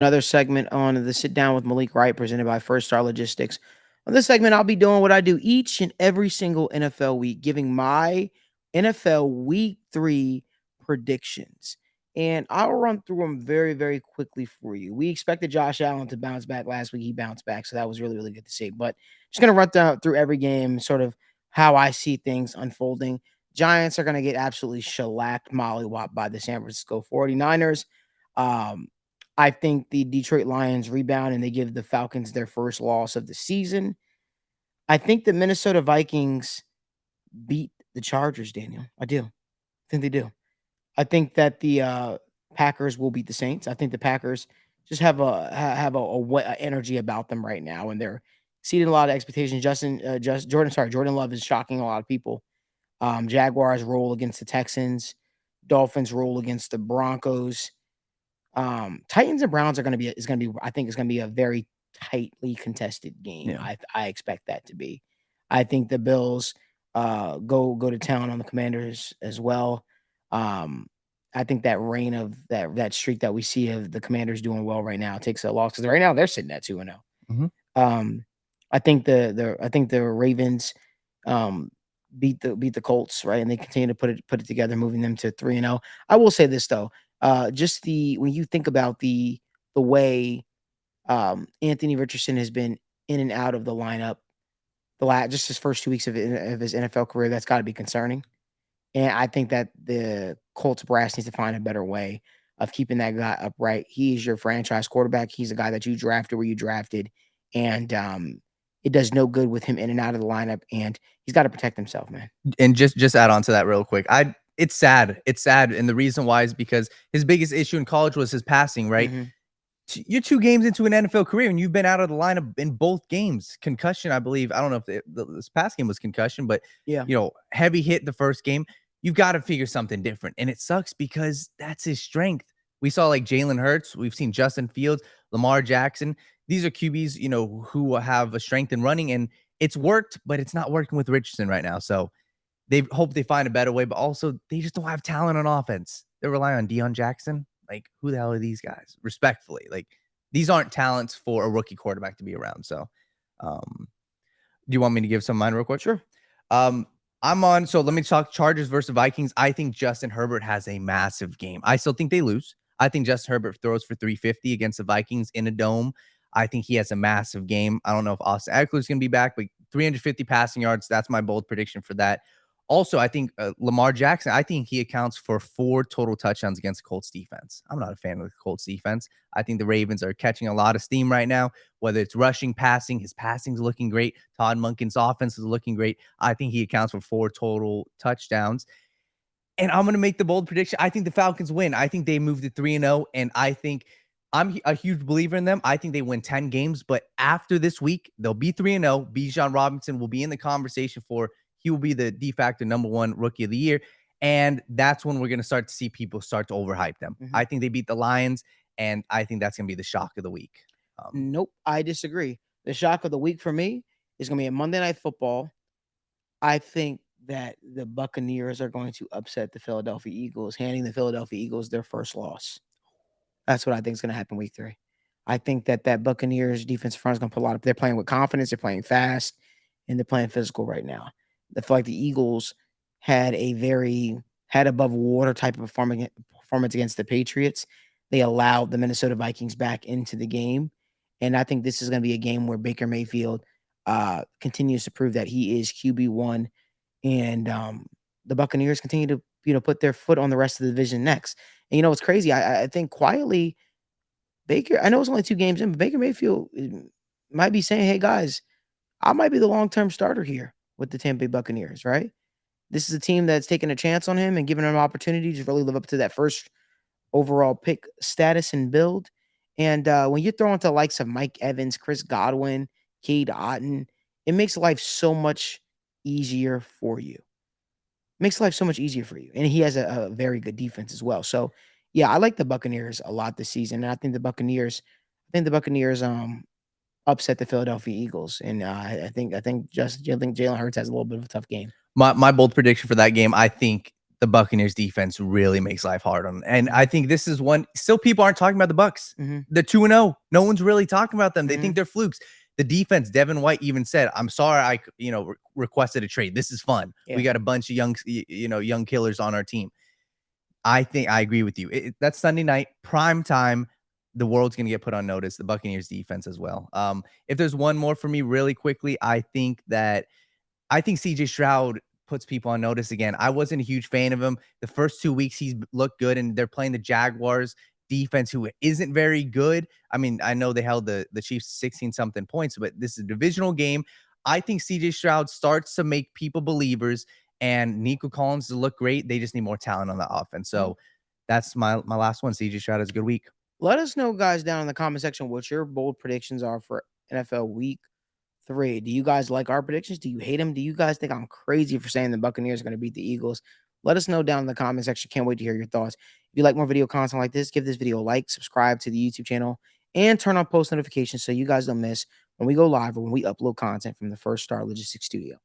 Another segment on the Sit Down with Malik Wright presented by First Star Logistics. On this segment, I'll be doing what I do each and every single NFL week, giving my NFL Week 3 predictions. And I'll run through them very, very quickly for you. We expected Josh Allen to bounce back last week. He bounced back, so that was really, really good to see. But just going to through every game, sort of how I see things unfolding. Giants are going to get absolutely shellacked, mollywopped by the San Francisco 49ers. Um, I think the Detroit Lions rebound and they give the Falcons their first loss of the season. I think the Minnesota Vikings beat the Chargers, Daniel. I do. I think they do. I think that the Packers will beat the Saints. I think the Packers just have a energy about them right now, and they're exceeding a lot of expectations. Jordan Love is shocking a lot of people. Jaguars roll against the Texans. Dolphins roll against the Broncos. Titans and Browns I think it's gonna be a very tightly contested game. Yeah. I expect that to be. I think the Bills go to town on the Commanders as well. Um, I think that reign of that streak that we see of the Commanders doing well right now takes a loss because right now they're sitting at 2-0. Mhm. I think the Ravens beat the Colts, right? And they continue to put it together, moving them to 3-0. I will say this though. Just when you think about the way Anthony Richardson has been in and out of the lineup just his first 2 weeks of his NFL career, that's got to be concerning. And I think that the Colts brass needs to find a better way of keeping that guy upright. He is your franchise quarterback. He's a guy that you drafted where you drafted, and it does no good with him in and out of the lineup. And he's got to protect himself, man. And just add on to that real quick. It's sad. It's sad. And the reason why is because his biggest issue in college was his passing, right? Mhm. You're 2 games into an NFL career and you've been out of the lineup in both games. Concussion, I believe. I don't know if this past game was concussion, but Yeah. heavy hit the first game. You've got to figure something different. And it sucks because that's his strength. We saw like Jalen Hurts. We've seen Justin Fields, Lamar Jackson. These are QBs, who have a strength in running, and it's worked, but it's not working with Richardson right now. So they hope they find a better way, but also they just don't have talent on offense. They rely on Deion Jackson. Like, who the hell are these guys? Respectfully, like, these aren't talents for a rookie quarterback to be around. So, do you want me to give some of mine real quick? Sure. So let me talk Chargers versus Vikings. I think Justin Herbert has a massive game. I still think they lose. I think Justin Herbert throws for 350 against the Vikings in a dome. I think he has a massive game. I don't know if Austin Eckler is going to be back, but 350 passing yards, that's my bold prediction for that. Also, I think Lamar Jackson, I think he accounts for 4 total touchdowns against the Colts defense. I'm not a fan of the Colts defense. I think the Ravens are catching a lot of steam right now, whether it's rushing, passing. His passing's looking great. Todd Monken's offense is looking great. I think he accounts for 4 total touchdowns. And I'm going to make the bold prediction. I think the Falcons win. I think they move to 3-0, and I think I'm a huge believer in them. I think they win 10 games, but after this week, they'll be 3-0. Bijan Robinson will be in the conversation he will be the de facto #1 rookie of the year. And that's when we're going to start to see people start to overhype them. Mhm. I think they beat the Lions, and I think that's going to be the shock of the week. Nope, I disagree. The shock of the week for me is going to be a Monday Night Football. I think that the Buccaneers are going to upset the Philadelphia Eagles, handing the Philadelphia Eagles their first loss. That's what I think is going to happen week 3. I think that Buccaneers defensive front is going to put a lot of. They're playing with confidence. They're playing fast, and they're playing physical right now. I feel like the Eagles had above water type of performance against the Patriots. They allowed the Minnesota Vikings back into the game, and I think this is going to be a game where Baker Mayfield continues to prove that he is QB1, and the Buccaneers continue to put their foot on the rest of the division next. And what's crazy? I think quietly Baker. I know it's only 2 games in, but Baker Mayfield might be saying, "Hey guys, I might be the long-term starter here with the Tampa Bay Buccaneers." Right? This is a team that's taking a chance on him and giving him an opportunity to really live up to that first overall pick status and build. And when you throw into the likes of Mike Evans, Chris Godwin, Cade Otton, it makes life so much easier for you. Makes life so much easier for you. And he has a very good defense as well. So, yeah, I like the Buccaneers a lot this season. And I think the Buccaneers upset the Philadelphia Eagles. And I think Jalen Hurts has a little bit of a tough game. My bold prediction for that game, I think the Buccaneers defense really makes life hard on them. And I think this is one still people aren't talking about the Bucs. They're 2-0. No one's really talking about them. They think they're flukes. The defense, Devin White even said, "I'm sorry I requested a trade. This is fun. We got a bunch of young killers on our team." I think I agree with you. That's Sunday night, prime time. The world's going to get put on notice. The Buccaneers defense as well. If there's one more for me really quickly, I think CJ Stroud puts people on notice again. I wasn't a huge fan of him. The first 2 weeks, he's looked good, and they're playing the Jaguars defense, who isn't very good. I mean, I know they held the Chiefs 16-something points, but this is a divisional game. I think CJ Stroud starts to make people believers, and Nico Collins look great. They just need more talent on the offense. So that's my last one. CJ Stroud has a good week. Let us know, guys, down in the comment section what your bold predictions are for NFL Week 3. Do you guys like our predictions? Do you hate them? Do you guys think I'm crazy for saying the Buccaneers are going to beat the Eagles? Let us know down in the comment section. Can't wait to hear your thoughts. If you like more video content like this, give this video a like, subscribe to the YouTube channel, and turn on post notifications so you guys don't miss when we go live or when we upload content from the First Star Logistics Studio.